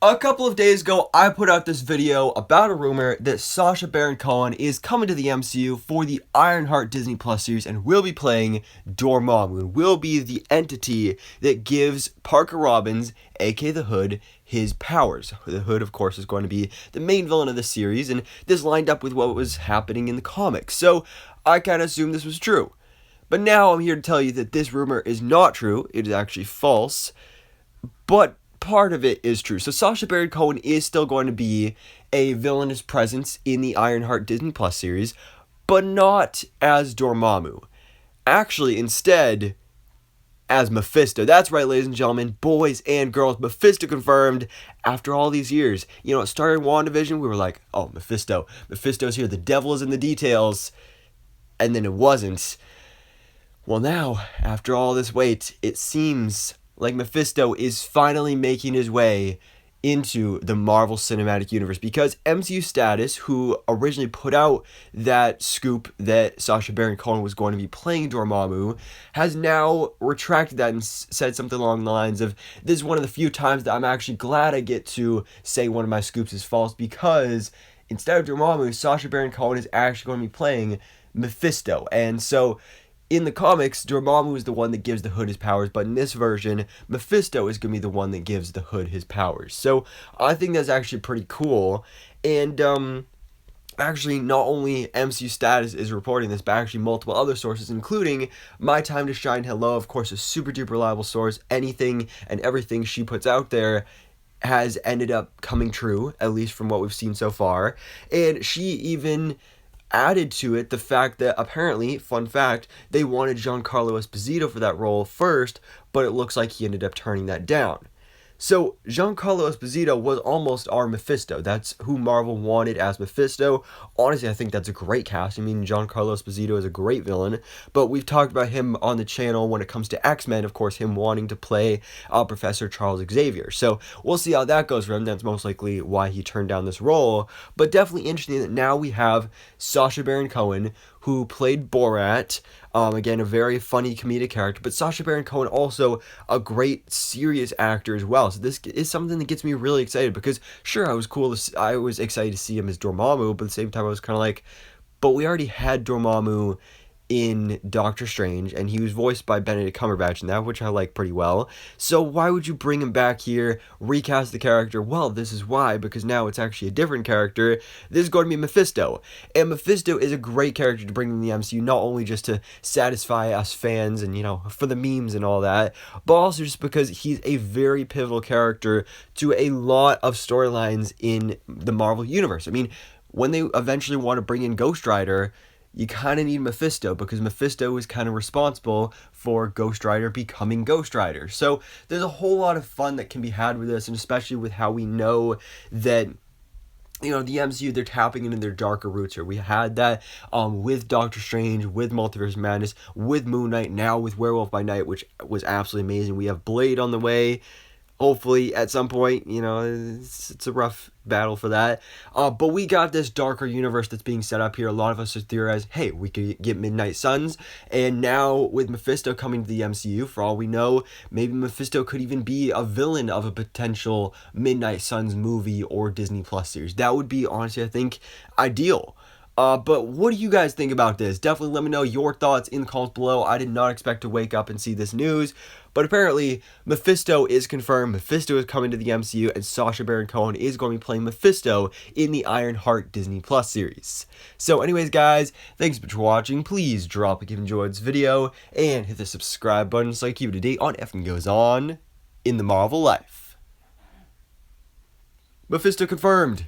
A couple of days ago, I put out this video about a rumor that Sacha Baron Cohen is coming to the MCU for the Ironheart Disney Plus series and will be playing Dormammu and will be the entity that gives Parker Robbins, aka the Hood, his powers. The Hood, of course, is going to be the main villain of the series, and this lined up with what was happening in the comics, so I kind of assumed this was true. But now I'm here to tell you that this rumor is not true. It is actually false. But part of it is true. So Sacha Baron Cohen is still going to be a villainous presence in the Ironheart Disney Plus series, but not as Dormammu. Actually, instead, as Mephisto. That's right, ladies and gentlemen, boys and girls, Mephisto confirmed after all these years. You know, it started in WandaVision, we were like, oh, Mephisto. Mephisto's here, the devil is in the details. And then it wasn't. Well, now, after all this wait, it seems like Mephisto is finally making his way into the Marvel Cinematic Universe, because MCU Status, who originally put out that scoop that Sacha Baron Cohen was going to be playing Dormammu, has now retracted that and said something along the lines of, this is one of the few times that I'm actually glad I get to say one of my scoops is false, because instead of Dormammu, Sacha Baron Cohen is actually going to be playing Mephisto. And so in the comics, Dormammu is the one that gives the Hood his powers, but in this version, Mephisto is going to be the one that gives the Hood his powers. So I think that's actually pretty cool. And actually, not only MCU Status is reporting this, but actually multiple other sources, including My Time to Shine Hello, of course, a super duper reliable source. Anything and everything she puts out there has ended up coming true, at least from what we've seen so far. And she even added to it the fact that apparently, fun fact, they wanted Giancarlo Esposito for that role first, but it looks like he ended up turning that down. So Giancarlo Esposito was almost our Mephisto. That's who Marvel wanted as Mephisto. Honestly, I think that's a great cast. I mean, Giancarlo Esposito is a great villain, but we've talked about him on the channel when it comes to X-Men, of course, him wanting to play Professor Charles Xavier. So we'll see how that goes for him. That's most likely why he turned down this role. But definitely interesting that now we have Sacha Baron Cohen, who played Borat. Again, a very funny comedic character, but Sacha Baron Cohen also a great serious actor as well. So this is something that gets me really excited, because sure, I was excited to see him as Dormammu, but at the same time I was kind of like, but we already had Dormammu in Doctor Strange, and he was voiced by Benedict Cumberbatch in that, which I like pretty well. So why would you bring him back here, recast the character? Well, this is why, because now it's actually a different character. This is going to be Mephisto, and Mephisto is a great character to bring in the MCU, not only just to satisfy us fans and, you know, for the memes and all that, but also just because he's a very pivotal character to a lot of storylines in the Marvel Universe. I mean, when they eventually want to bring in Ghost Rider, you kind of need Mephisto, because Mephisto is kind of responsible for Ghost Rider becoming Ghost Rider. So there's a whole lot of fun that can be had with this, and especially with how we know that, you know, the MCU, they're tapping into their darker roots here. We had that with Doctor Strange, with Multiverse of Madness, with Moon Knight, now with Werewolf by Night, which was absolutely amazing. We have Blade on the way. Hopefully, at some point, you know, it's a rough battle for that. But we got this darker universe that's being set up here. A lot of us have theorized, hey, we could get Midnight Suns. And now, with Mephisto coming to the MCU, for all we know, maybe Mephisto could even be a villain of a potential Midnight Suns movie or Disney Plus series. That would be, honestly, I think, ideal. But what do you guys think about this? Definitely let me know your thoughts in the comments below. I did not expect to wake up and see this news, but apparently Mephisto is confirmed. Mephisto is coming to the MCU, and Sacha Baron Cohen is going to be playing Mephisto in the Ironheart Disney Plus series. So anyways, guys, thanks for watching. Please drop a like if you enjoyed this video, and hit the subscribe button so I keep you up to date on everything goes on in the Marvel life. Mephisto confirmed.